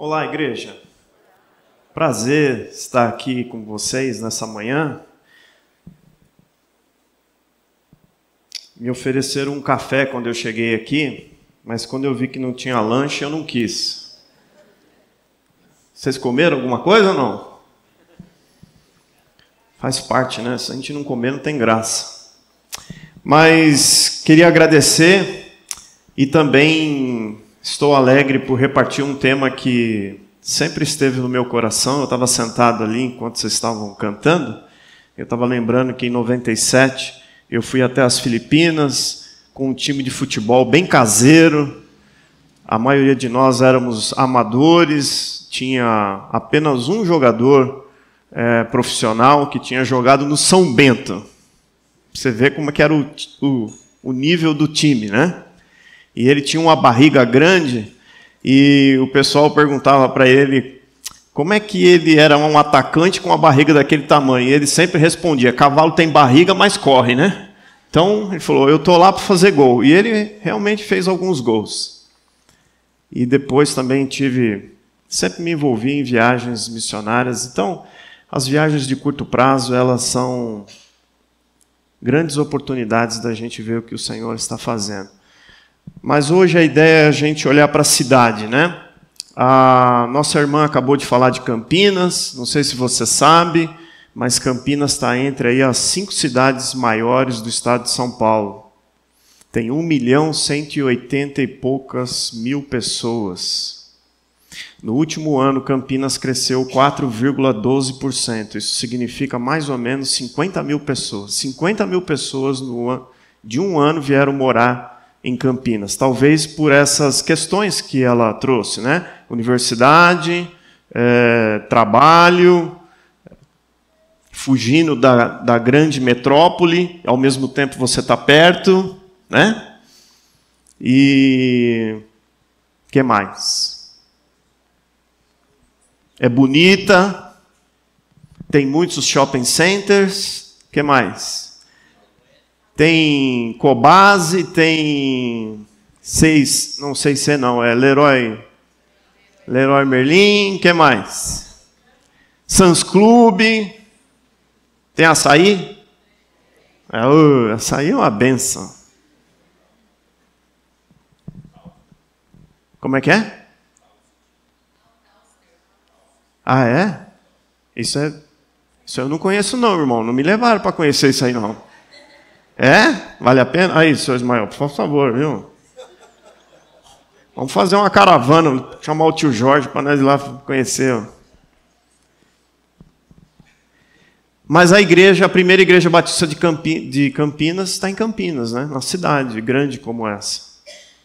Olá, igreja. Prazer estar aqui com vocês nessa manhã. Me ofereceram um café quando eu cheguei aqui, mas quando eu vi que não tinha lanche, eu não quis. Vocês comeram alguma coisa ou não? Faz parte, né? Se a gente não comer, não tem graça. Mas queria agradecer e também estou alegre por repartir um tema que sempre esteve no meu coração. Eu estava sentado ali enquanto vocês estavam cantando. Eu estava lembrando que em 97 eu fui até as Filipinas com um time de futebol bem caseiro. A maioria de nós éramos amadores. Tinha apenas um jogador profissional que tinha jogado no São Bento. Você vê como que era o nível do time, né? E ele tinha uma barriga grande e o pessoal perguntava para ele como é que ele era um atacante com uma barriga daquele tamanho. E ele sempre respondia: cavalo tem barriga, mas corre, né? Então ele falou: eu estou lá para fazer gol. E ele realmente fez alguns gols. E depois também sempre me envolvi em viagens missionárias. Então, as viagens de curto prazo, elas são grandes oportunidades da gente ver o que o Senhor está fazendo. Mas hoje a ideia é a gente olhar para a cidade, né? A nossa irmã acabou de falar de Campinas, não sei se você sabe, mas Campinas está entre aí as 5 cidades maiores do estado de São Paulo. Tem 1.180.000 e poucas mil pessoas. No último ano, Campinas cresceu 4,12%. Isso significa mais ou menos 50 mil pessoas. 50 mil pessoas de um ano vieram morar em Campinas, talvez por essas questões que ela trouxe, né? Universidade, trabalho, fugindo da grande metrópole, ao mesmo tempo você está perto, né? E o que mais? É bonita, tem muitos shopping centers, o que mais? Tem Cobase, tem não sei se não, é Leroy Merlin, o que mais? Sam's Club, tem açaí? Açaí é uma benção. Como é que é? Ah, é? Isso eu não conheço não, irmão. Não me levaram para conhecer isso aí não. É? Vale a pena? Aí, senhor Ismael, por favor, viu? Vamos fazer uma caravana, chamar o tio Jorge para nós ir lá conhecer. Mas a primeira igreja batista de Campinas está em Campinas, né? Uma cidade grande como essa.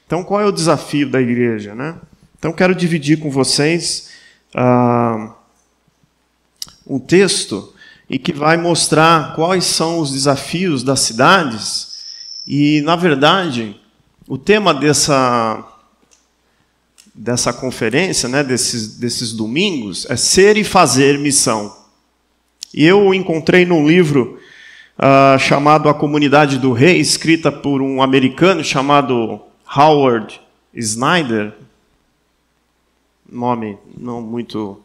Então, qual é o desafio da igreja, né? Então, quero dividir com vocês um texto e que vai mostrar quais são os desafios das cidades. E, na verdade, o tema dessa conferência, né, desses domingos, é ser e fazer missão. E eu encontrei num livro chamado A Comunidade do Rei, escrita por um americano chamado Howard Snyder, nome não muito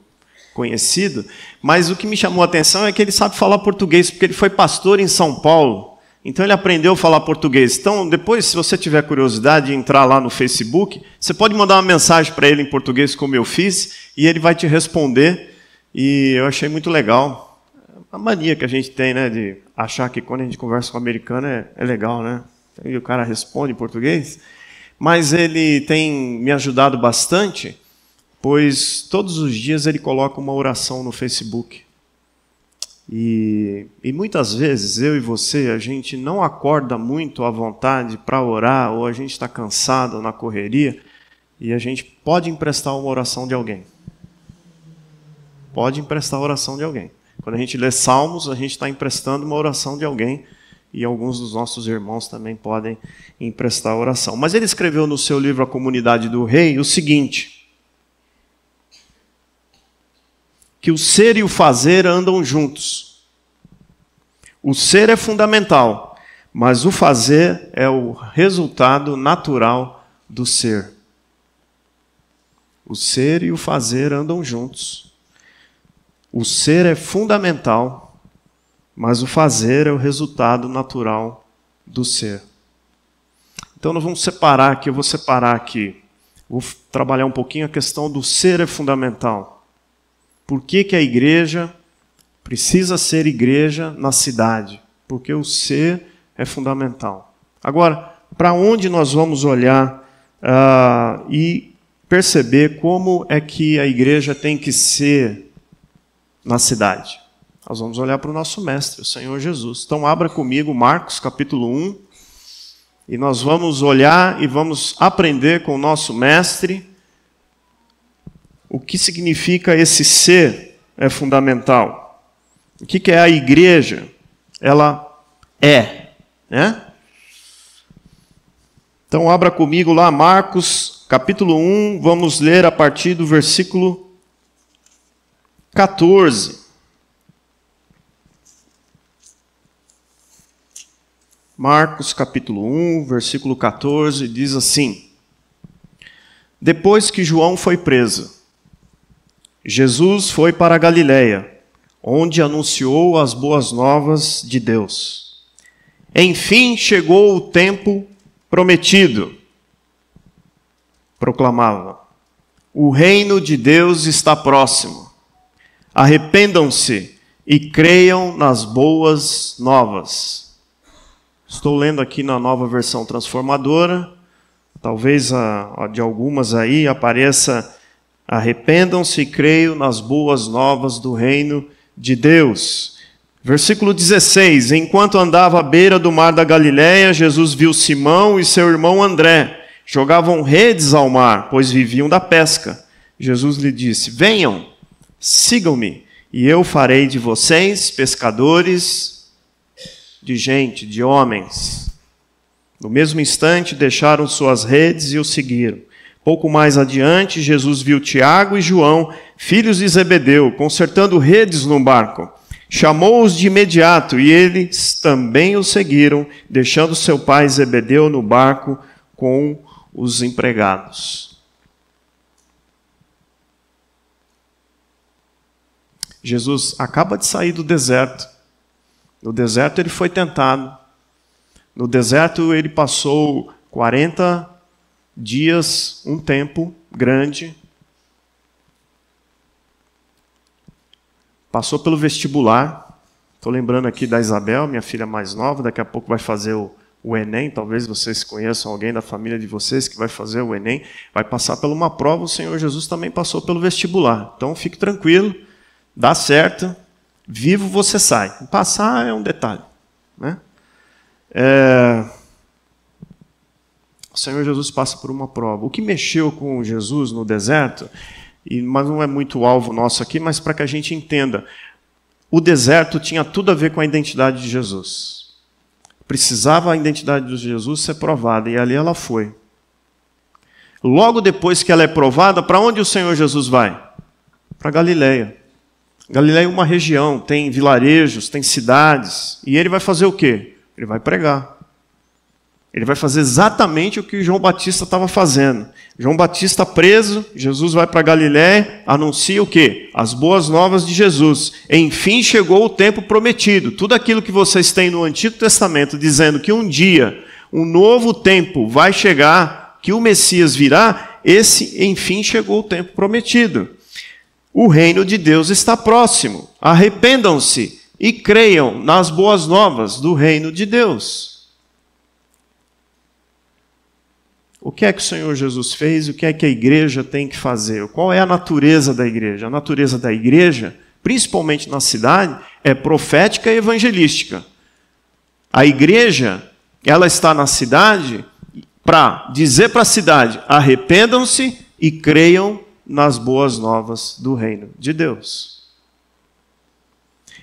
conhecido, mas o que me chamou a atenção é que ele sabe falar português, porque ele foi pastor em São Paulo, então ele aprendeu a falar português. Então, depois, se você tiver curiosidade de entrar lá no Facebook, você pode mandar uma mensagem para ele em português, como eu fiz, e ele vai te responder, e eu achei muito legal. A mania que a gente tem, né, de achar que quando a gente conversa com o americano é legal, né? E o cara responde em português. Mas ele tem me ajudado bastante, pois todos os dias ele coloca uma oração no Facebook. E muitas vezes, eu e você, a gente não acorda muito à vontade para orar, ou a gente está cansado na correria, e a gente pode emprestar uma oração de alguém. Pode emprestar a oração de alguém. Quando a gente lê Salmos, a gente está emprestando uma oração de alguém, e alguns dos nossos irmãos também podem emprestar a oração. Mas ele escreveu no seu livro A Comunidade do Rei o seguinte: que o ser e o fazer andam juntos. O ser é fundamental, mas o fazer é o resultado natural do ser. O ser e o fazer andam juntos. O ser é fundamental, mas o fazer é o resultado natural do ser. Então nós vamos separar aqui, eu vou separar aqui. Vou trabalhar um pouquinho a questão do ser é fundamental. Por que a igreja precisa ser igreja na cidade? Porque o ser é fundamental. Agora, para onde nós vamos olhar e perceber como é que a igreja tem que ser na cidade? Nós vamos olhar para o nosso mestre, o Senhor Jesus. Então abra comigo Marcos capítulo 1, e nós vamos olhar e vamos aprender com o nosso mestre o que significa esse ser é fundamental. O que é a igreja? Ela é, né? Então abra comigo lá Marcos capítulo 1, vamos ler a partir do versículo 14. Marcos capítulo 1, versículo 14, diz assim: Depois que João foi preso, Jesus foi para a Galiléia, onde anunciou as boas novas de Deus. Enfim chegou o tempo prometido, proclamava: o reino de Deus está próximo. Arrependam-se e creiam nas boas novas. Estou lendo aqui na Nova Versão Transformadora, talvez a de algumas aí apareça: arrependam-se e creiam nas boas novas do reino de Deus. Versículo 16: Enquanto andava à beira do mar da Galiléia, Jesus viu Simão e seu irmão André. Jogavam redes ao mar, pois viviam da pesca. Jesus lhe disse: venham, sigam-me, e eu farei de vocês pescadores de gente, de homens. No mesmo instante, deixaram suas redes e o seguiram. Pouco mais adiante, Jesus viu Tiago e João, filhos de Zebedeu, consertando redes no barco. Chamou-os de imediato e eles também o seguiram, deixando seu pai Zebedeu no barco com os empregados. Jesus acaba de sair do deserto. No deserto ele foi tentado. No deserto ele passou 40 dias, um tempo grande. Passou pelo vestibular. Estou lembrando aqui da Isabel, minha filha mais nova, daqui a pouco vai fazer o Enem. Talvez vocês conheçam alguém da família de vocês que vai fazer o Enem. Vai passar por uma prova, o Senhor Jesus também passou pelo vestibular. Então fique tranquilo, dá certo. Vivo você sai. Passar é um detalhe, né? O Senhor Jesus passa por uma prova. O que mexeu com Jesus no deserto, mas não é muito alvo nosso aqui, mas para que a gente entenda, o deserto tinha tudo a ver com a identidade de Jesus. Precisava a identidade de Jesus ser provada, e ali ela foi. Logo depois que ela é provada, para onde o Senhor Jesus vai? Para Galiléia. Galiléia é uma região, tem vilarejos, tem cidades. E ele vai fazer o quê? Ele vai pregar. Ele vai fazer exatamente o que João Batista estava fazendo. João Batista preso, Jesus vai para Galiléia, anuncia o quê? As boas novas de Jesus. Enfim chegou o tempo prometido. Tudo aquilo que vocês têm no Antigo Testamento dizendo que um dia, um novo tempo vai chegar, que o Messias virá, esse enfim chegou o tempo prometido. O reino de Deus está próximo. Arrependam-se e creiam nas boas novas do reino de Deus. O que é que o Senhor Jesus fez? O que é que a igreja tem que fazer? Qual é a natureza da igreja? A natureza da igreja, principalmente na cidade, é profética e evangelística. A igreja, ela está na cidade para dizer para a cidade: arrependam-se e creiam nas boas novas do reino de Deus.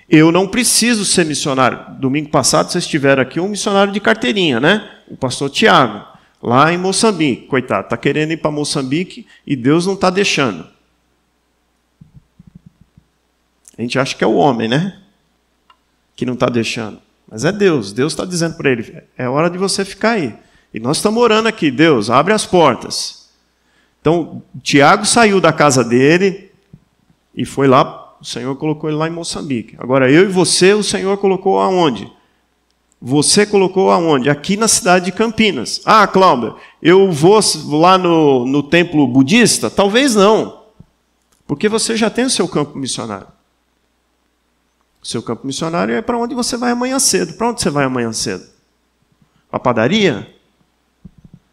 Eu não preciso ser missionário. Domingo passado vocês tiveram aqui um missionário de carteirinha, né? O pastor Tiago, lá em Moçambique. Coitado, está querendo ir para Moçambique e Deus não está deixando. A gente acha que é o homem, né? Que não está deixando. Mas é Deus. Deus está dizendo para ele: é hora de você ficar aí. E nós estamos orando aqui: Deus, abre as portas. Então, Tiago saiu da casa dele e foi lá, o Senhor colocou ele lá em Moçambique. Agora, eu e você, o Senhor colocou aonde? Você colocou aonde? Aqui na cidade de Campinas. Ah, Cláudio, eu vou lá no templo budista? Talvez não, porque você já tem o seu campo missionário. O seu campo missionário é para onde você vai amanhã cedo. Para onde você vai amanhã cedo? Para a padaria?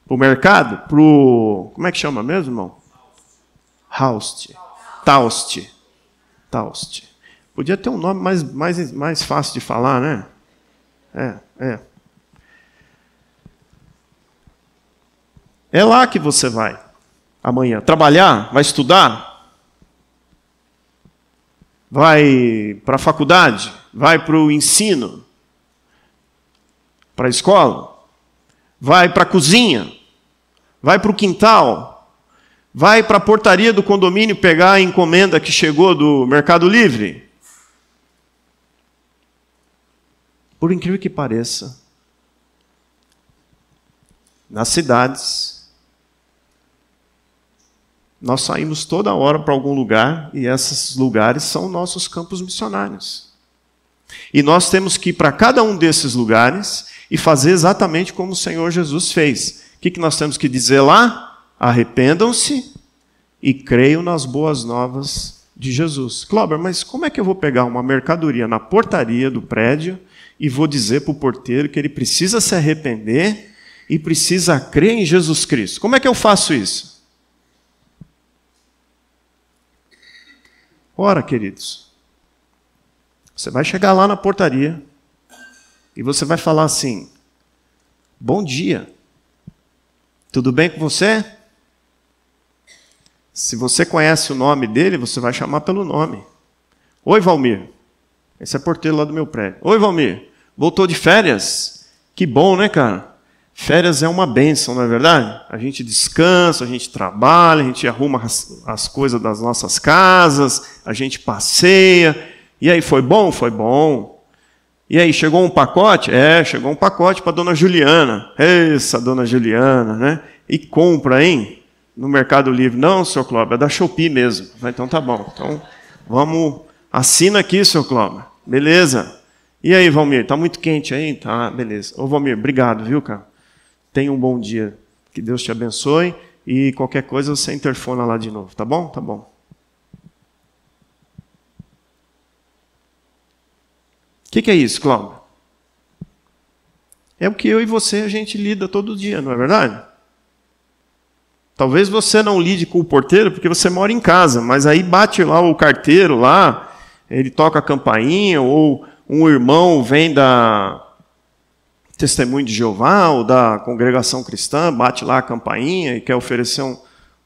Para o mercado? Para o... Como é que chama mesmo, irmão? Taust. Podia ter um nome mais fácil de falar, né? É lá que você vai amanhã. Trabalhar? Vai estudar? Vai para a faculdade? Vai para o ensino? Para a escola? Vai para a cozinha? Vai para o quintal? Vai para a portaria do condomínio pegar a encomenda que chegou do Mercado Livre? Por incrível que pareça, nas cidades, nós saímos toda hora para algum lugar e esses lugares são nossos campos missionários. E nós temos que ir para cada um desses lugares e fazer exatamente como o Senhor Jesus fez. O que nós temos que dizer lá? Arrependam-se e creiam nas boas novas de Jesus. Cláudio, mas como é que eu vou pegar uma mercadoria na portaria do prédio e vou dizer para o porteiro que ele precisa se arrepender e precisa crer em Jesus Cristo? Como é que eu faço isso? Ora, queridos, você vai chegar lá na portaria e você vai falar assim: bom dia, tudo bem com você? Se você conhece o nome dele, você vai chamar pelo nome. Oi, Valmir. Esse é porteiro lá do meu prédio. Oi, Valmir. Voltou de férias? Que bom, né, cara? Férias é uma bênção, não é verdade? A gente descansa, a gente trabalha, a gente arruma as coisas das nossas casas, a gente passeia. E aí, foi bom? Foi bom. E aí, chegou um pacote? Chegou um pacote para a dona Juliana. Essa dona Juliana, né? E compra, hein? No Mercado Livre. Não, seu Cláudio, é da Shopee mesmo. Então tá bom. Então, vamos... Assina aqui, seu Cláudio. Beleza. E aí, Valmir, tá muito quente aí? Tá, beleza. Ô, Valmir, obrigado, viu, cara? Tenha um bom dia. Que Deus te abençoe. E qualquer coisa você interfona lá de novo. Tá bom? Tá bom. O que é isso, Cláudio? É o que eu e você, a gente lida todo dia, não é verdade? Talvez você não lide com o porteiro porque você mora em casa, mas aí bate lá o carteiro lá, ele toca a campainha, ou um irmão vem da Testemunho de Jeová ou da congregação cristã, bate lá a campainha e quer oferecer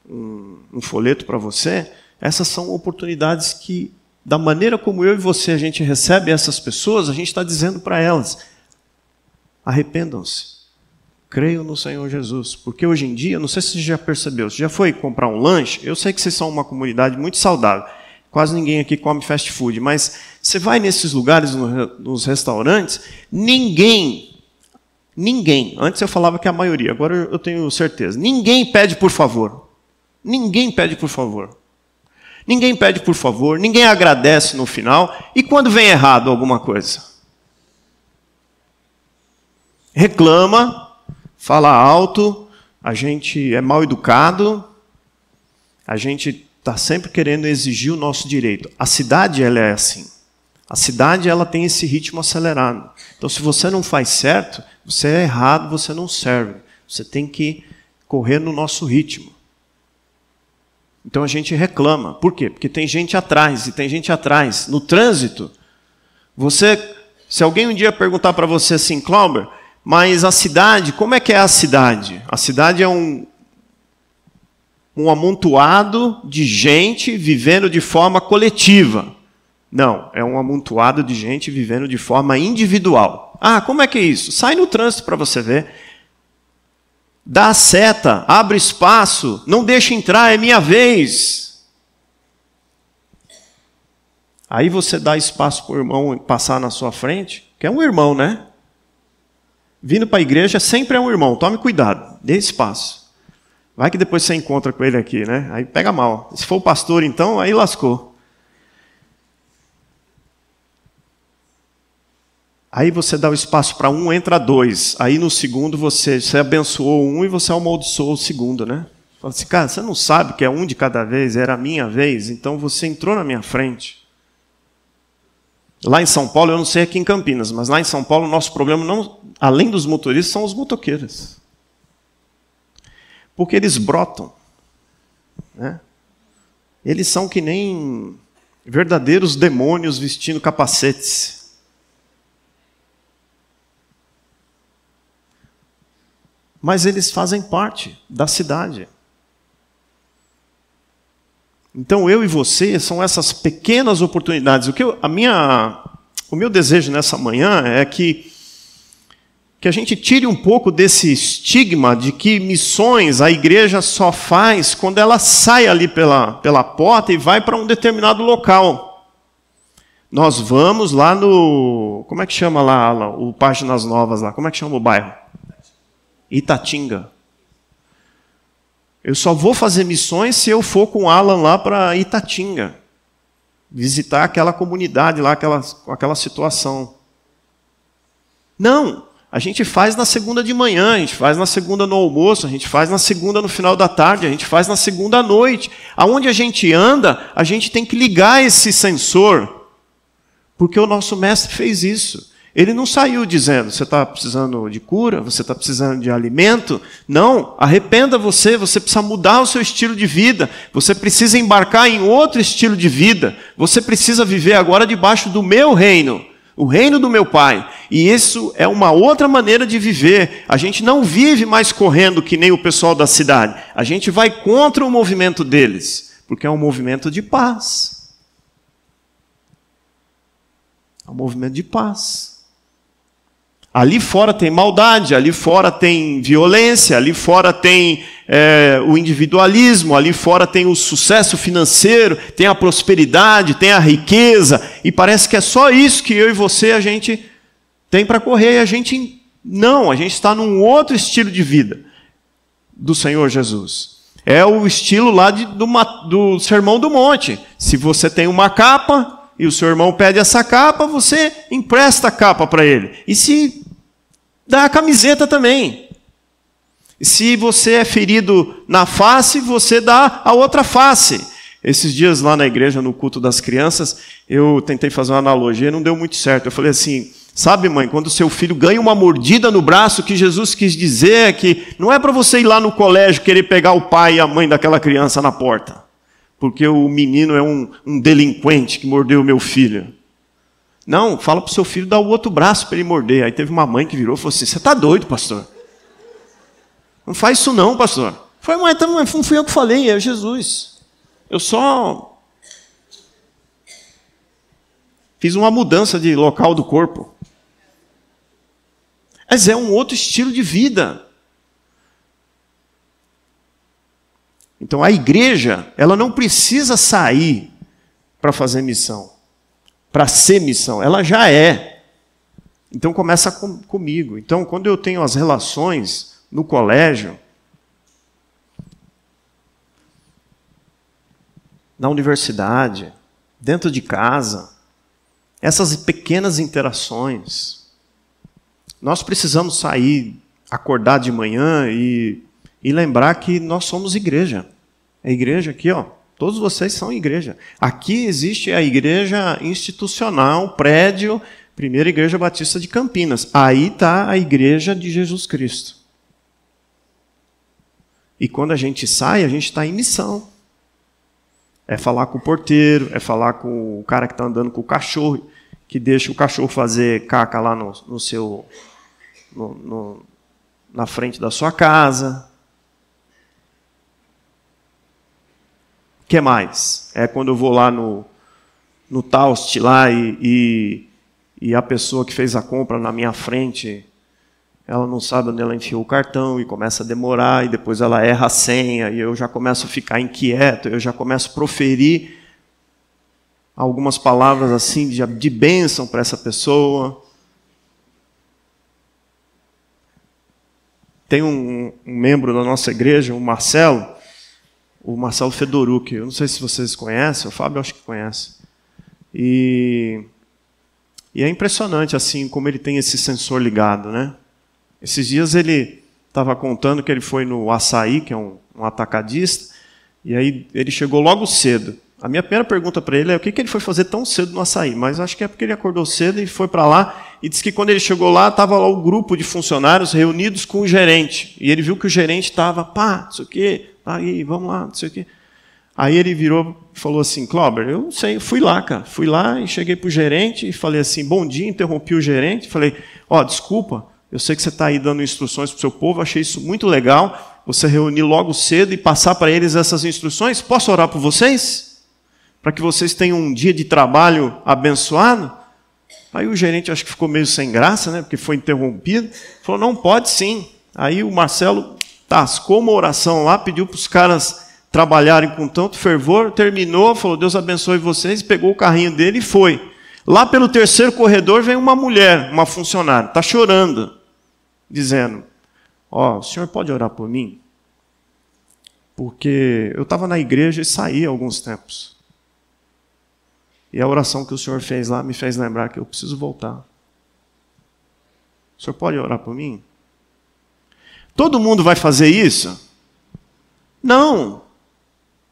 um folheto para você. Essas são oportunidades que, da maneira como eu e você, a gente recebe essas pessoas, a gente está dizendo para elas: arrependam-se, creiam no Senhor Jesus. Porque hoje em dia, não sei se você já percebeu, você já foi comprar um lanche? Eu sei que vocês são uma comunidade muito saudável, quase ninguém aqui come fast food, mas você vai nesses lugares, nos restaurantes, ninguém, antes eu falava que a maioria, agora eu tenho certeza, ninguém pede por favor. Ninguém pede por favor. Ninguém pede por favor, ninguém agradece no final. E quando vem errado alguma coisa? Reclama, fala alto, a gente é mal educado, a gente está sempre querendo exigir o nosso direito. A cidade, ela é assim. A cidade, ela tem esse ritmo acelerado. Então, se você não faz certo, você é errado, você não serve. Você tem que correr no nosso ritmo. Então, a gente reclama. Por quê? Porque tem gente atrás, e tem gente atrás. No trânsito, se alguém um dia perguntar para você assim: Cláudio, mas a cidade, como é que é a cidade? A cidade é um amontoado de gente vivendo de forma coletiva. Não, é um amontoado de gente vivendo de forma individual. Ah, como é que é isso? Sai no trânsito para você ver. Dá a seta, abre espaço, não deixa entrar, é minha vez. Aí você dá espaço para o irmão passar na sua frente, que é um irmão, né? Vindo para a igreja sempre é um irmão, tome cuidado, dê espaço. Vai que depois você encontra com ele aqui, né? Aí pega mal. Se for o pastor, então, aí lascou. Aí você dá o espaço para um, entra dois. Aí no segundo você abençoou um e você amaldiçoou o segundo, né? Fala assim, cara, você não sabe que é um de cada vez, era a minha vez, então você entrou na minha frente. Lá em São Paulo, eu não sei aqui em Campinas, mas lá em São Paulo o nosso problema, não, além dos motoristas, são os motoqueiros. Porque eles brotam. Né? Eles são que nem verdadeiros demônios vestindo capacetes. Mas eles fazem parte da cidade. Então eu e você são essas pequenas oportunidades. O meu desejo nessa manhã é que a gente tire um pouco desse estigma de que missões a igreja só faz quando ela sai ali pela porta e vai para um determinado local. Nós vamos lá no... Como é que chama lá o Páginas Novas lá? Como é que chama o bairro? Itatinga. Eu só vou fazer missões se eu for com o Alan lá para Itatinga. Visitar aquela comunidade lá, aquela situação. Não, a gente faz na segunda de manhã, a gente faz na segunda no almoço, a gente faz na segunda no final da tarde, a gente faz na segunda à noite. Aonde a gente anda, a gente tem que ligar esse sensor, porque o nosso mestre fez isso. Ele não saiu dizendo, você está precisando de cura, você está precisando de alimento. Não, arrependa você precisa mudar o seu estilo de vida, você precisa embarcar em outro estilo de vida, você precisa viver agora debaixo do meu reino, o reino do meu Pai. E isso é uma outra maneira de viver. A gente não vive mais correndo que nem o pessoal da cidade, a gente vai contra o movimento deles, porque é um movimento de paz. É um movimento de paz. Ali fora tem maldade, ali fora tem violência, ali fora tem o individualismo, ali fora tem o sucesso financeiro, tem a prosperidade, tem a riqueza, e parece que é só isso que eu e você a gente tem para correr, e a gente está num outro estilo de vida do Senhor Jesus. É o estilo lá do Sermão do Monte. Se você tem uma capa e o seu irmão pede essa capa, você empresta a capa para ele. E se dá a camiseta também. E se você é ferido na face, você dá a outra face. Esses dias lá na igreja, no culto das crianças, eu tentei fazer uma analogia, não deu muito certo. Eu falei assim, sabe mãe, quando o seu filho ganha uma mordida no braço, o que Jesus quis dizer é que não é para você ir lá no colégio querer pegar o pai e a mãe daquela criança na porta. Porque o menino é um delinquente que mordeu o meu filho. Não, fala para o seu filho dar o outro braço para ele morder. Aí teve uma mãe que virou e falou assim, você está doido, pastor? Não faz isso não, pastor. Foi, mãe, não fui eu que falei, é Jesus. Eu só fiz uma mudança de local do corpo. Mas é um outro estilo de vida. Então a igreja, ela não precisa sair para fazer missão, para ser missão, ela já é. Então começa comigo. Então quando eu tenho as relações no colégio, na universidade, dentro de casa, essas pequenas interações, nós precisamos sair, acordar de manhã e lembrar que nós somos igreja. A igreja aqui, ó, todos vocês são igreja. Aqui existe a igreja institucional, prédio, Primeira Igreja Batista de Campinas. Aí está a igreja de Jesus Cristo. E quando a gente sai, a gente está em missão. É falar com o porteiro, é falar com o cara que está andando com o cachorro, que deixa o cachorro fazer caca lá na frente da sua casa. O que mais? É quando eu vou lá no Taust lá e a pessoa que fez a compra na minha frente, ela não sabe onde ela enfiou o cartão e começa a demorar, e depois ela erra a senha, e eu já começo a ficar inquieto, eu já começo a proferir algumas palavras assim de bênção para essa pessoa. Tem um membro da nossa igreja, o Marcelo Fedorucci. Eu não sei se vocês conhecem, o Fábio acho que conhece. E é impressionante assim como ele tem esse sensor ligado, né? Esses dias ele estava contando que ele foi no Açaí, que é um atacadista, e aí ele chegou logo cedo. A minha primeira pergunta para ele é o que ele foi fazer tão cedo no Açaí, mas acho que é porque ele acordou cedo e foi para lá, e disse que quando ele chegou lá, estava lá o grupo de funcionários reunidos com o gerente, e ele viu que o gerente estava, não sei o quê, aí, vamos lá, não sei o quê. Aí ele virou e falou assim, Clóber, eu não sei, eu fui lá, cara, fui lá e cheguei para o gerente e falei assim, bom dia, interrompi o gerente, falei, desculpa, eu sei que você está aí dando instruções para o seu povo, achei isso muito legal, você reunir logo cedo e passar para eles essas instruções, posso orar por vocês? Para que vocês tenham um dia de trabalho abençoado? Aí o gerente acho que ficou meio sem graça, né, porque foi interrompido, falou, não, pode sim. Aí o Marcelo tascou uma oração lá, pediu para os caras trabalharem com tanto fervor, terminou, falou, Deus abençoe vocês, pegou o carrinho dele e foi. Lá pelo terceiro corredor vem uma mulher, uma funcionária, está chorando, dizendo, o senhor pode orar por mim? Porque eu estava na igreja e saí há alguns tempos. E a oração que o senhor fez lá me fez lembrar que eu preciso voltar. O senhor pode orar por mim? Todo mundo vai fazer isso? Não.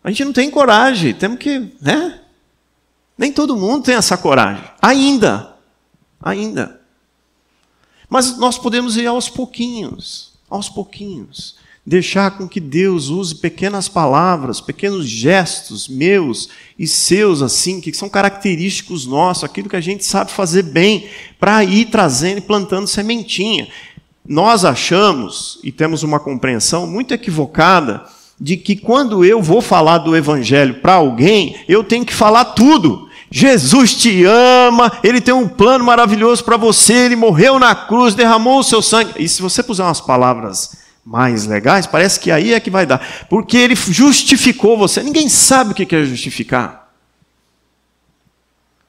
A gente não tem coragem. Temos que, né? Nem todo mundo tem essa coragem. Ainda. Mas nós podemos ir aos pouquinhos. Deixar com que Deus use pequenas palavras, pequenos gestos meus e seus, assim, que são característicos nossos, aquilo que a gente sabe fazer bem, para ir trazendo e plantando sementinha. Nós achamos, e temos uma compreensão muito equivocada, de que quando eu vou falar do Evangelho para alguém, eu tenho que falar tudo. Jesus te ama, Ele tem um plano maravilhoso para você, Ele morreu na cruz, derramou o seu sangue. E se você puser umas palavras mais legais, parece que aí é que vai dar. Porque Ele justificou você. Ninguém sabe o que é justificar.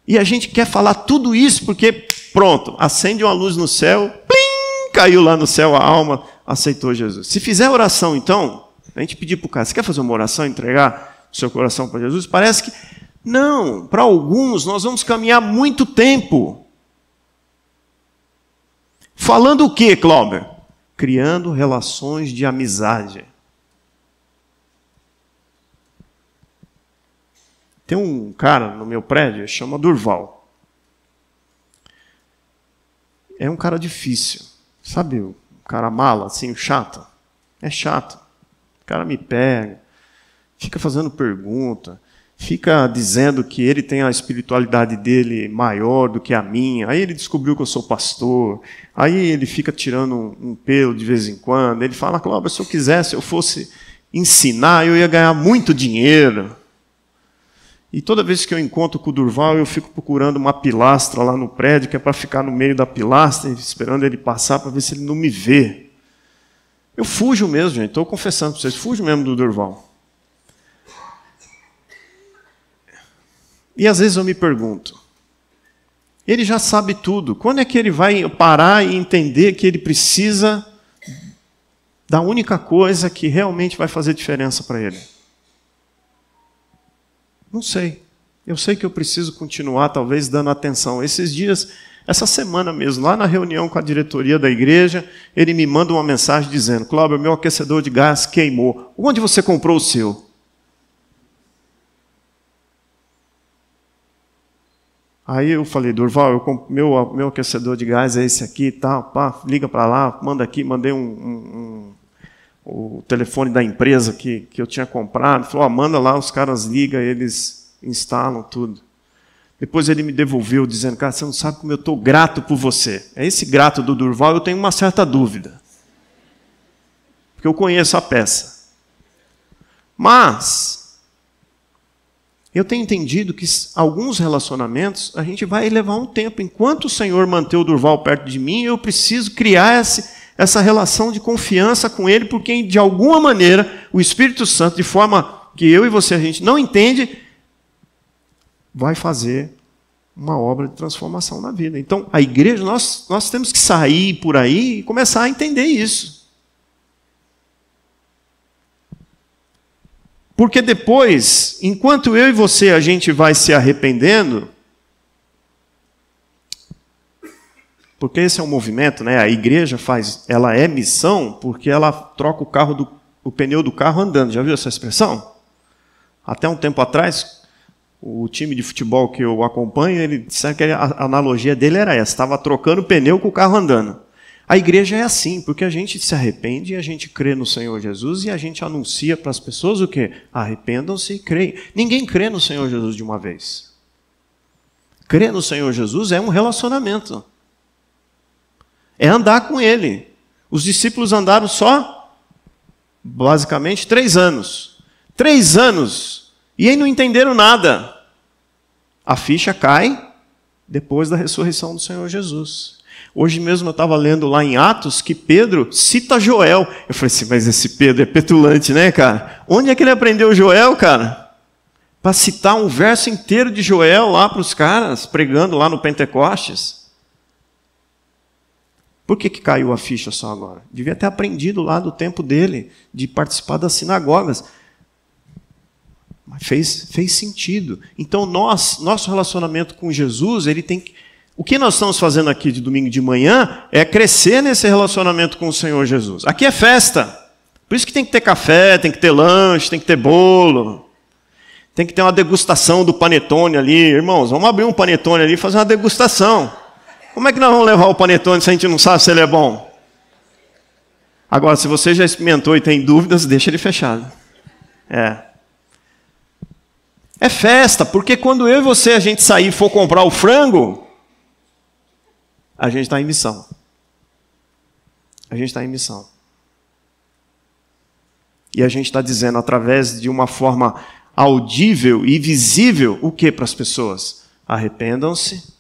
E a gente quer falar tudo isso porque, pronto, acende uma luz no céu, plim, caiu lá no céu a alma, aceitou Jesus. Se fizer oração, então, a gente pedir para o cara, você quer fazer uma oração, entregar o seu coração para Jesus? Parece que, não, para alguns nós vamos caminhar muito tempo. Falando o quê, Clóber? Criando relações de amizade. Tem um cara no meu prédio, chama Durval. É um cara difícil. Sabe o cara mala, assim, chato? É chato. O cara me pega, fica fazendo pergunta, fica dizendo que ele tem a espiritualidade dele maior do que a minha. Aí ele descobriu que eu sou pastor. Aí ele fica tirando um pelo de vez em quando. Ele fala, Cláudio, se eu quisesse, eu fosse ensinar, eu ia ganhar muito dinheiro. E toda vez que eu encontro com o Durval, eu fico procurando uma pilastra lá no prédio, que é para ficar no meio da pilastra, esperando ele passar para ver se ele não me vê. Eu fujo mesmo, gente. Estou confessando para vocês, fujo mesmo do Durval. E às vezes eu me pergunto, ele já sabe tudo, quando é que ele vai parar e entender que ele precisa da única coisa que realmente vai fazer diferença para ele? Não sei. Eu sei que eu preciso continuar, talvez, dando atenção. Esses dias, essa semana mesmo, lá na reunião com a diretoria da igreja, ele me manda uma mensagem dizendo, Cláudio, meu aquecedor de gás queimou. Onde você comprou o seu? Aí eu falei, Durval, meu aquecedor de gás é esse aqui, tá, pá, liga para lá, manda aqui, mandei o telefone da empresa que eu tinha comprado, falou, manda lá, os caras ligam, eles instalam tudo. Depois ele me devolveu dizendo, cara, você não sabe como eu estou grato por você. É esse grato do Durval, eu tenho uma certa dúvida. Porque eu conheço a peça. Mas eu tenho entendido que alguns relacionamentos a gente vai levar um tempo. Enquanto o Senhor manter o Durval perto de mim, eu preciso criar essa relação de confiança com Ele, porque de alguma maneira o Espírito Santo, de forma que eu e você a gente não entende, vai fazer uma obra de transformação na vida. Então, a igreja, nós temos que sair por aí e começar a entender isso. Porque depois, enquanto eu e você a gente vai se arrependendo, porque esse é um movimento, né? A igreja ela é missão porque ela troca o pneu do carro andando. Já viu essa expressão? Até um tempo atrás, o time de futebol que eu acompanho, ele disse que a analogia dele era essa, estava trocando o pneu com o carro andando. A igreja é assim, porque a gente se arrepende, a gente crê no Senhor Jesus e a gente anuncia para as pessoas o quê? Arrependam-se e creem. Ninguém crê no Senhor Jesus de uma vez. Crer no Senhor Jesus é um relacionamento. É andar com Ele. Os discípulos andaram só, basicamente, 3 anos. 3 anos. E aí não entenderam nada. A ficha cai depois da ressurreição do Senhor Jesus. Hoje mesmo eu estava lendo lá em Atos que Pedro cita Joel. Eu falei assim, mas esse Pedro é petulante, né, cara? Onde é que ele aprendeu Joel, cara? Para citar um verso inteiro de Joel lá para os caras, pregando lá no Pentecostes. Por que caiu a ficha só agora? Devia ter aprendido lá do tempo dele, de participar das sinagogas. Mas fez sentido. Então nosso relacionamento com Jesus, ele tem que... O que nós estamos fazendo aqui de domingo de manhã é crescer nesse relacionamento com o Senhor Jesus. Aqui é festa. Por isso que tem que ter café, tem que ter lanche, tem que ter bolo. Tem que ter uma degustação do panetone ali. Irmãos, vamos abrir um panetone ali e fazer uma degustação. Como é que nós vamos levar o panetone se a gente não sabe se ele é bom? Agora, se você já experimentou e tem dúvidas, deixa ele fechado. É festa, porque quando eu e você a gente sair e for comprar o frango, a gente está em missão. A gente está em missão. E a gente está dizendo através de uma forma audível e visível o que para as pessoas? Arrependam-se,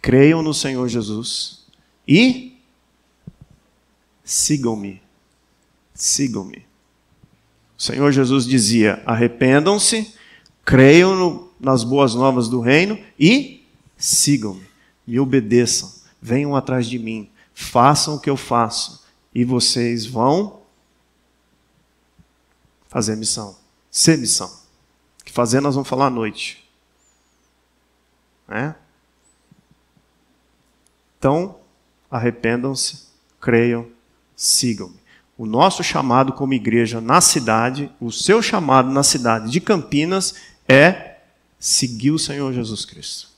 creiam no Senhor Jesus e sigam-me. Sigam-me. O Senhor Jesus dizia, arrependam-se, creiam nas boas novas do reino e sigam-me. Me obedeçam, venham atrás de mim, façam o que eu faço e vocês vão fazer missão, ser missão. Que fazer nós vamos falar à noite. Então, arrependam-se, creiam, sigam-me. O nosso chamado como igreja na cidade, o seu chamado na cidade de Campinas é seguir o Senhor Jesus Cristo.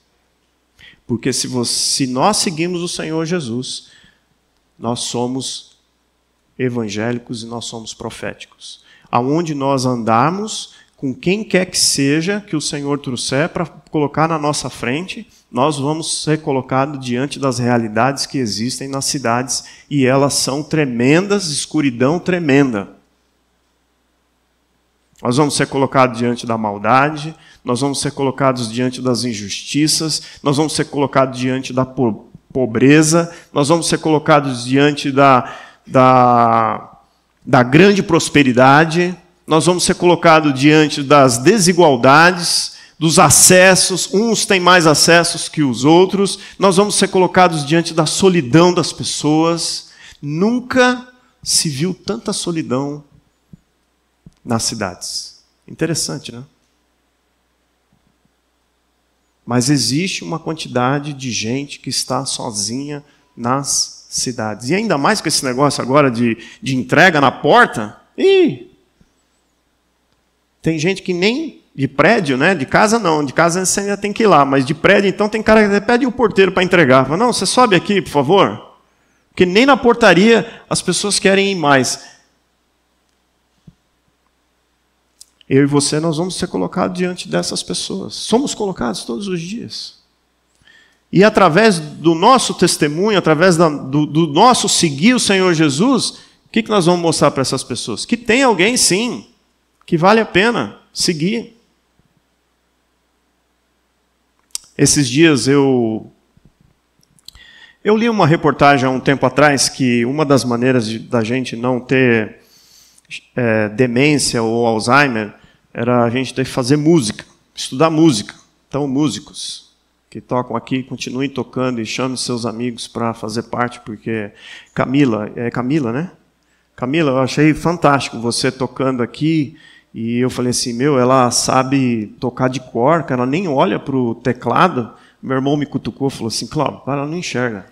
Porque se nós seguimos o Senhor Jesus, nós somos evangélicos e nós somos proféticos. Aonde nós andarmos, com quem quer que seja que o Senhor trouxer para colocar na nossa frente, nós vamos ser colocados diante das realidades que existem nas cidades, e elas são tremendas, escuridão tremenda. Nós vamos ser colocados diante da maldade, nós vamos ser colocados diante das injustiças, nós vamos ser colocados diante da pobreza, nós vamos ser colocados diante da grande prosperidade, nós vamos ser colocados diante das desigualdades, dos acessos, uns têm mais acessos que os outros, nós vamos ser colocados diante da solidão das pessoas. Nunca se viu tanta solidão nas cidades. Interessante, né? Mas existe uma quantidade de gente que está sozinha nas cidades. E ainda mais com esse negócio agora de entrega na porta. Tem gente que nem de prédio, né? De casa não. De casa você ainda tem que ir lá. Mas de prédio, então, tem cara que pede o porteiro para entregar. Fala, não, você sobe aqui, por favor. Porque nem na portaria as pessoas querem ir mais. Eu e você, nós vamos ser colocados diante dessas pessoas. Somos colocados todos os dias. E através do nosso testemunho, através do nosso seguir o Senhor Jesus, o que nós vamos mostrar para essas pessoas? Que tem alguém, sim, que vale a pena seguir. Esses dias eu li uma reportagem há um tempo atrás que uma das maneiras da gente não ter demência ou Alzheimer era a gente ter que fazer música, estudar música. Então, músicos que tocam aqui, continuem tocando e chamem seus amigos para fazer parte, porque Camila, né? Camila, eu achei fantástico você tocando aqui E eu falei assim, ela sabe tocar de cor, ela nem olha para o teclado. Meu irmão me cutucou e falou assim, Cláudio, ela não enxerga.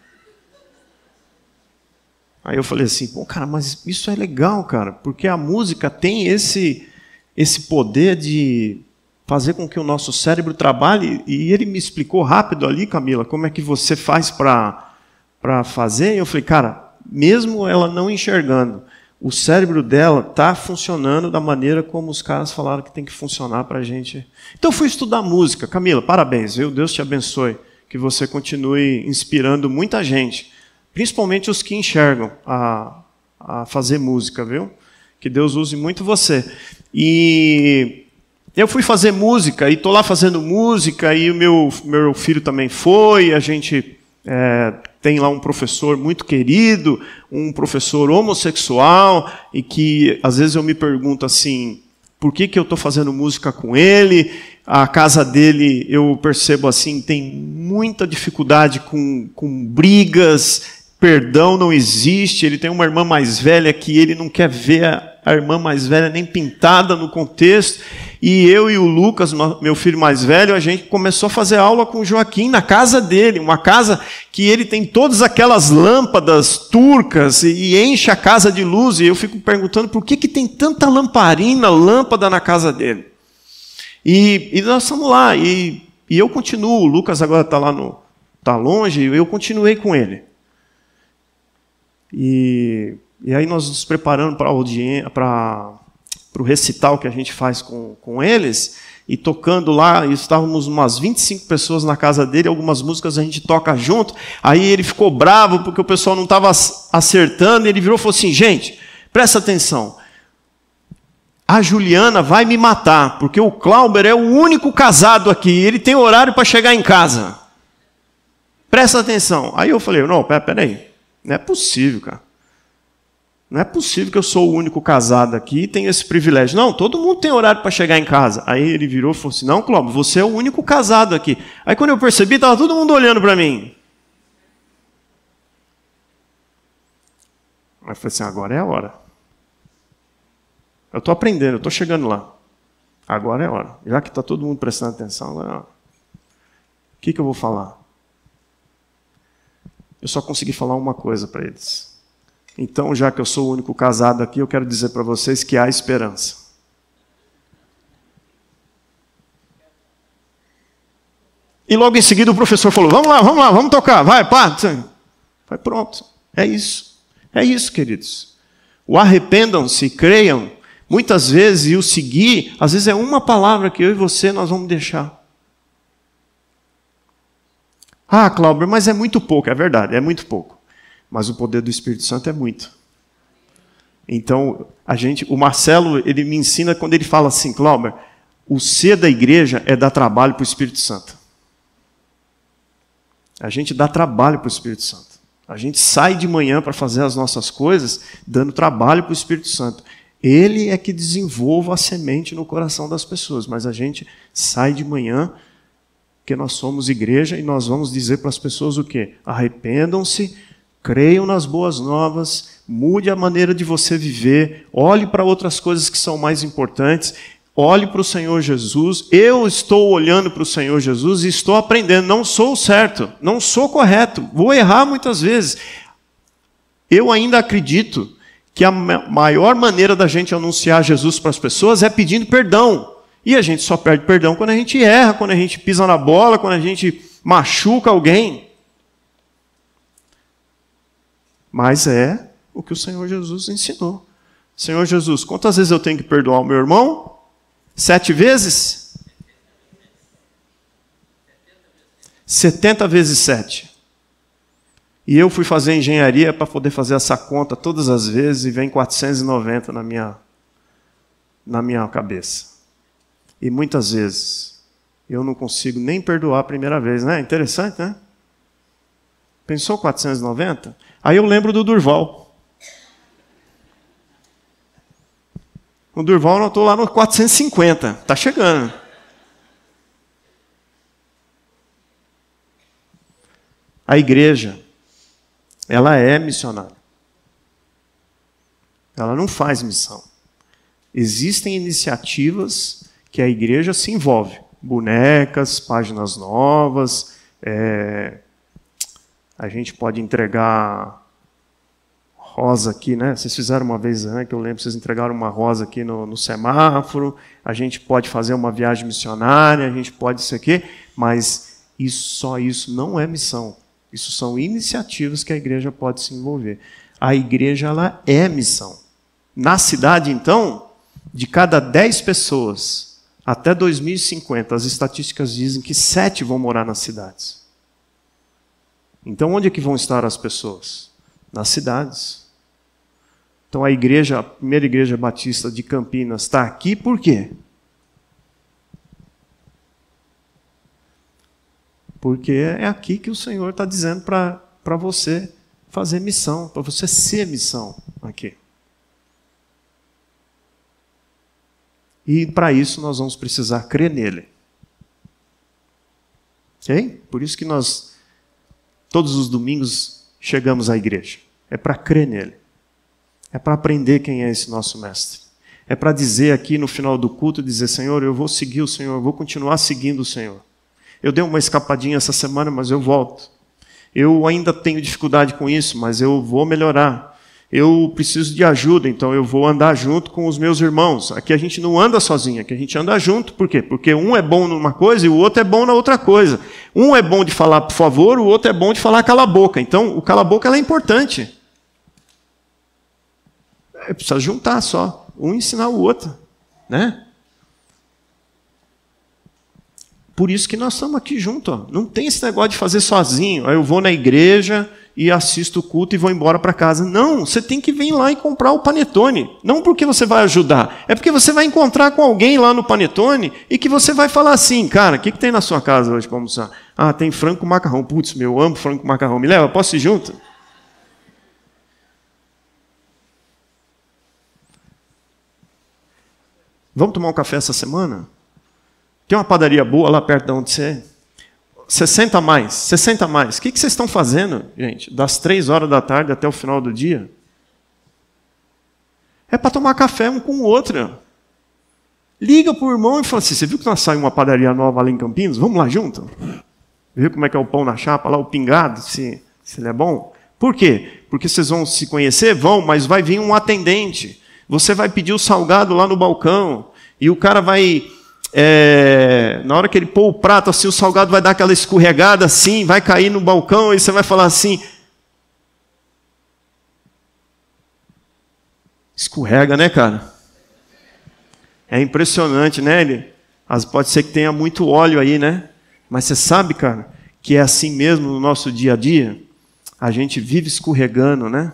Aí eu falei assim, pô, cara, mas isso é legal, cara, porque a música tem esse poder de fazer com que o nosso cérebro trabalhe. E ele me explicou rápido ali, Camila, como é que você faz para fazer. E eu falei, cara, mesmo ela não enxergando, o cérebro dela está funcionando da maneira como os caras falaram que tem que funcionar para a gente. Então eu fui estudar música. Camila, parabéns, viu? Deus te abençoe, que você continue inspirando muita gente, principalmente os que enxergam a fazer música, viu? Que Deus use muito você. E eu fui fazer música, e estou lá fazendo música, e o meu filho também foi, a gente tem lá um professor muito querido, um professor homossexual, e que às vezes eu me pergunto assim, por que eu estou fazendo música com ele? A casa dele, eu percebo assim, tem muita dificuldade com brigas, perdão não existe. Ele tem uma irmã mais velha que ele não quer ver a irmã mais velha nem pintada no contexto. E eu e o Lucas, meu filho mais velho, a gente começou a fazer aula com o Joaquim na casa dele, uma casa que ele tem todas aquelas lâmpadas turcas e enche a casa de luz. E eu fico perguntando por que tem tanta lamparina, lâmpada na casa dele. E nós estamos lá, e eu continuo. O Lucas agora está longe, e eu continuei com ele. E aí nós nos preparando para o recital que a gente faz com eles, e tocando lá, e estávamos umas 25 pessoas na casa dele, algumas músicas a gente toca junto. Aí ele ficou bravo porque o pessoal não estava acertando, e ele virou e falou assim, gente, presta atenção, a Juliana vai me matar, porque o Clauber é o único casado aqui, ele tem horário para chegar em casa. Presta atenção. Aí eu falei, não, peraí. Não é possível, cara. Não é possível que eu sou o único casado aqui e tenho esse privilégio. Não, todo mundo tem horário para chegar em casa. Aí ele virou e falou assim, não, Cláudio, você é o único casado aqui. Aí quando eu percebi, estava todo mundo olhando para mim. Aí eu falei assim, agora é a hora. Eu estou aprendendo, eu estou chegando lá. Agora é a hora. Já que está todo mundo prestando atenção, agora é a hora. O que eu vou falar? Eu só consegui falar uma coisa para eles. Então, já que eu sou o único casado aqui, eu quero dizer para vocês que há esperança. E logo em seguida o professor falou, vamos lá, vamos tocar, vai, pá. Vai, pronto. É isso. É isso, queridos. O arrependam-se, creiam, muitas vezes, e o seguir, às vezes é uma palavra que eu e você nós vamos deixar. Ah, Cláudio, mas é muito pouco. É verdade, é muito pouco. Mas o poder do Espírito Santo é muito. Então, o Marcelo, ele me ensina quando ele fala assim, Cláudio, o ser da igreja é dar trabalho para o Espírito Santo. A gente dá trabalho para o Espírito Santo. A gente sai de manhã para fazer as nossas coisas, dando trabalho para o Espírito Santo. Ele é que desenvolve a semente no coração das pessoas, mas a gente sai de manhã, porque nós somos igreja, e nós vamos dizer para as pessoas o quê? Arrependam-se, creiam nas boas novas, mude a maneira de você viver, olhe para outras coisas que são mais importantes, olhe para o Senhor Jesus. Eu estou olhando para o Senhor Jesus e estou aprendendo. Não sou o certo, não sou correto, vou errar muitas vezes. Eu ainda acredito que a maior maneira da gente anunciar Jesus para as pessoas é pedindo perdão. E a gente só perde perdão quando a gente erra, quando a gente pisa na bola, quando a gente machuca alguém. Mas é o que o Senhor Jesus ensinou. Senhor Jesus, quantas vezes eu tenho que perdoar o meu irmão? 7 vezes? 70 vezes 7. E eu fui fazer engenharia para poder fazer essa conta todas as vezes e vem 490 na minha cabeça. E muitas vezes eu não consigo nem perdoar a primeira vez, né? Interessante, né? Pensou 490? Aí eu lembro do Durval. O Durval, eu estou lá no 450. Está chegando. A igreja, ela é missionária. Ela não faz missão. Existem iniciativas que a igreja se envolve. Bonecas, páginas novas, a gente pode entregar rosa aqui, né? Vocês fizeram uma vez, né, que eu lembro, vocês entregaram uma rosa aqui no semáforo, a gente pode fazer uma viagem missionária, a gente pode isso aqui, mas só isso não é missão. Isso são iniciativas que a igreja pode se envolver. A igreja, ela é missão. Na cidade, então, de cada 10 pessoas, até 2050, as estatísticas dizem que 7 vão morar nas cidades. Então, onde é que vão estar as pessoas? Nas cidades. Então, a primeira igreja batista de Campinas está aqui por quê? Porque é aqui que o Senhor está dizendo para você fazer missão, para você ser missão aqui. E para isso nós vamos precisar crer nele. Ok? Por isso que nós, todos os domingos, chegamos à igreja. É para crer nele. É para aprender quem é esse nosso mestre. É para dizer aqui no final do culto, dizer, Senhor, eu vou seguir o Senhor, eu vou continuar seguindo o Senhor. Eu dei uma escapadinha essa semana, mas eu volto. Eu ainda tenho dificuldade com isso, mas eu vou melhorar. Eu preciso de ajuda, então eu vou andar junto com os meus irmãos. Aqui a gente não anda sozinho, aqui a gente anda junto. Por quê? Porque um é bom numa coisa e o outro é bom na outra coisa. Um é bom de falar por favor, o outro é bom de falar cala a boca. Então, o cala a boca ela é importante. Precisa juntar só. Um ensinar o outro. Né? Por isso que nós estamos aqui juntos. Ó. Não tem esse negócio de fazer sozinho. Aí eu vou na igreja e assisto o culto e vou embora para casa. Não, você tem que vir lá e comprar o panetone. Não porque você vai ajudar. É porque você vai encontrar com alguém lá no panetone e que você vai falar assim, cara, o que tem na sua casa hoje para almoçar? Ah, tem frango com macarrão. Putz, eu amo frango com macarrão. Me leva, posso ir junto? Vamos tomar um café essa semana? Tem uma padaria boa lá perto de onde você é? 60 mais. O que vocês estão fazendo, gente? Das 3 horas da tarde até o final do dia? É para tomar café um com o outro. Liga para o irmão e fala assim, você viu que nós saímos uma padaria nova lá em Campinas? Vamos lá junto? Viu como é que é o pão na chapa lá, o pingado, se ele é bom? Por quê? Porque vocês vão se conhecer? Vão, mas vai vir um atendente. Você vai pedir o salgado lá no balcão e o cara vai... na hora que ele pôr o prato, assim, o salgado vai dar aquela escorregada assim, vai cair no balcão e você vai falar assim, escorrega, né, cara? É impressionante, né? Pode ser que tenha muito óleo aí, né? Mas você sabe, cara, que é assim mesmo no nosso dia a dia? A gente vive escorregando, né?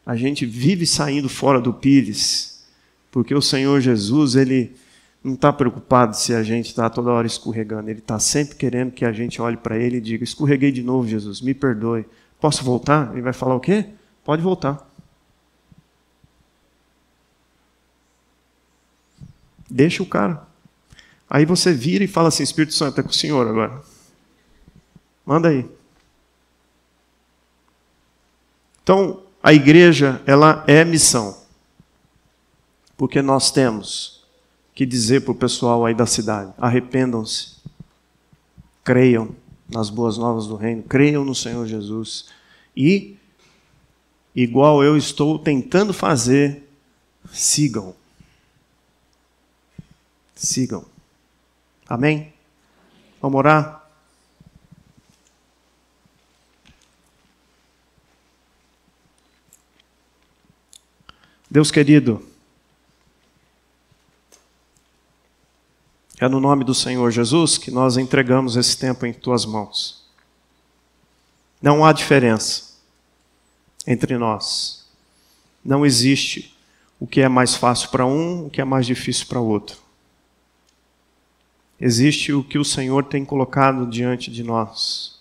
A gente vive saindo fora do pires, porque o Senhor Jesus, Ele não está preocupado se a gente está toda hora escorregando. Ele está sempre querendo que a gente olhe para Ele e diga, escorreguei de novo, Jesus, me perdoe. Posso voltar? Ele vai falar o quê? Pode voltar. Deixa o cara. Aí você vira e fala assim, Espírito Santo, é com o Senhor agora. Manda aí. Então, a igreja, ela é missão. Porque nós temos que dizer para o pessoal aí da cidade, arrependam-se, creiam nas boas novas do reino, creiam no Senhor Jesus e, igual eu estou tentando fazer, sigam. Sigam. Amém? Vamos orar? Deus querido, é no nome do Senhor Jesus que nós entregamos esse tempo em Tuas mãos. Não há diferença entre nós. Não existe o que é mais fácil para um, o que é mais difícil para o outro. Existe o que o Senhor tem colocado diante de nós.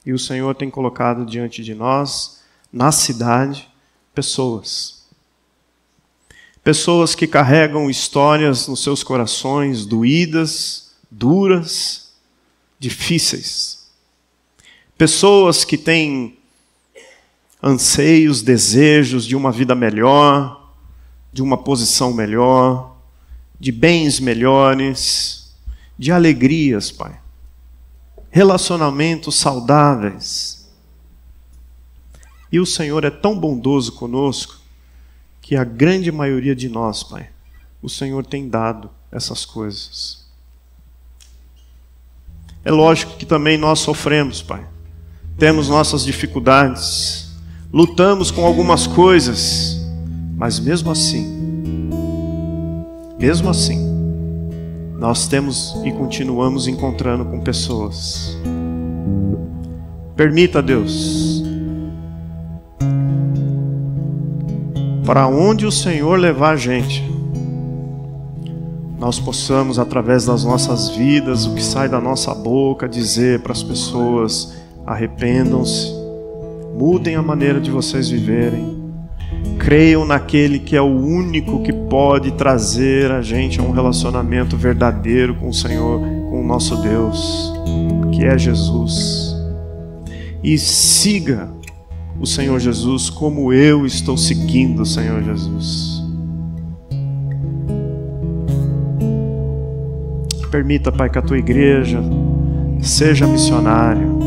E o Senhor tem colocado diante de nós, na cidade, pessoas. Pessoas que carregam histórias nos seus corações, doídas, duras, difíceis. Pessoas que têm anseios, desejos de uma vida melhor, de uma posição melhor, de bens melhores, de alegrias, Pai. Relacionamentos saudáveis. E o Senhor é tão bondoso conosco que a grande maioria de nós, Pai, o Senhor tem dado essas coisas. É lógico que também nós sofremos, Pai. Temos nossas dificuldades, lutamos com algumas coisas, mas mesmo assim, nós temos e continuamos encontrando com pessoas. Permita, Deus, para onde o Senhor levar a gente, nós possamos, através das nossas vidas, o que sai da nossa boca, dizer para as pessoas: arrependam-se, mudem a maneira de vocês viverem, creiam naquele que é o único que pode trazer a gente a um relacionamento verdadeiro com o Senhor, com o nosso Deus, que é Jesus. E siga o Senhor Jesus como eu estou seguindo o Senhor Jesus. Permita, Pai, que a tua igreja seja missionário.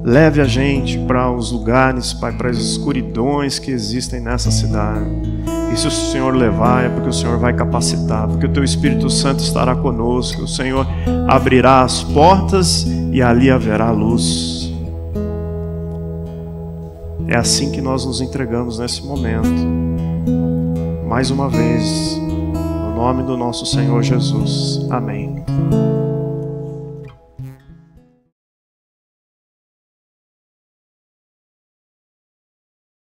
Leve a gente para os lugares, Pai, para as escuridões que existem nessa cidade. E se o Senhor levar, é porque o Senhor vai capacitar, porque o teu Espírito Santo estará conosco. O Senhor abrirá as portas e ali haverá luz. É assim que nós nos entregamos nesse momento. Mais uma vez, no nome do nosso Senhor Jesus. Amém.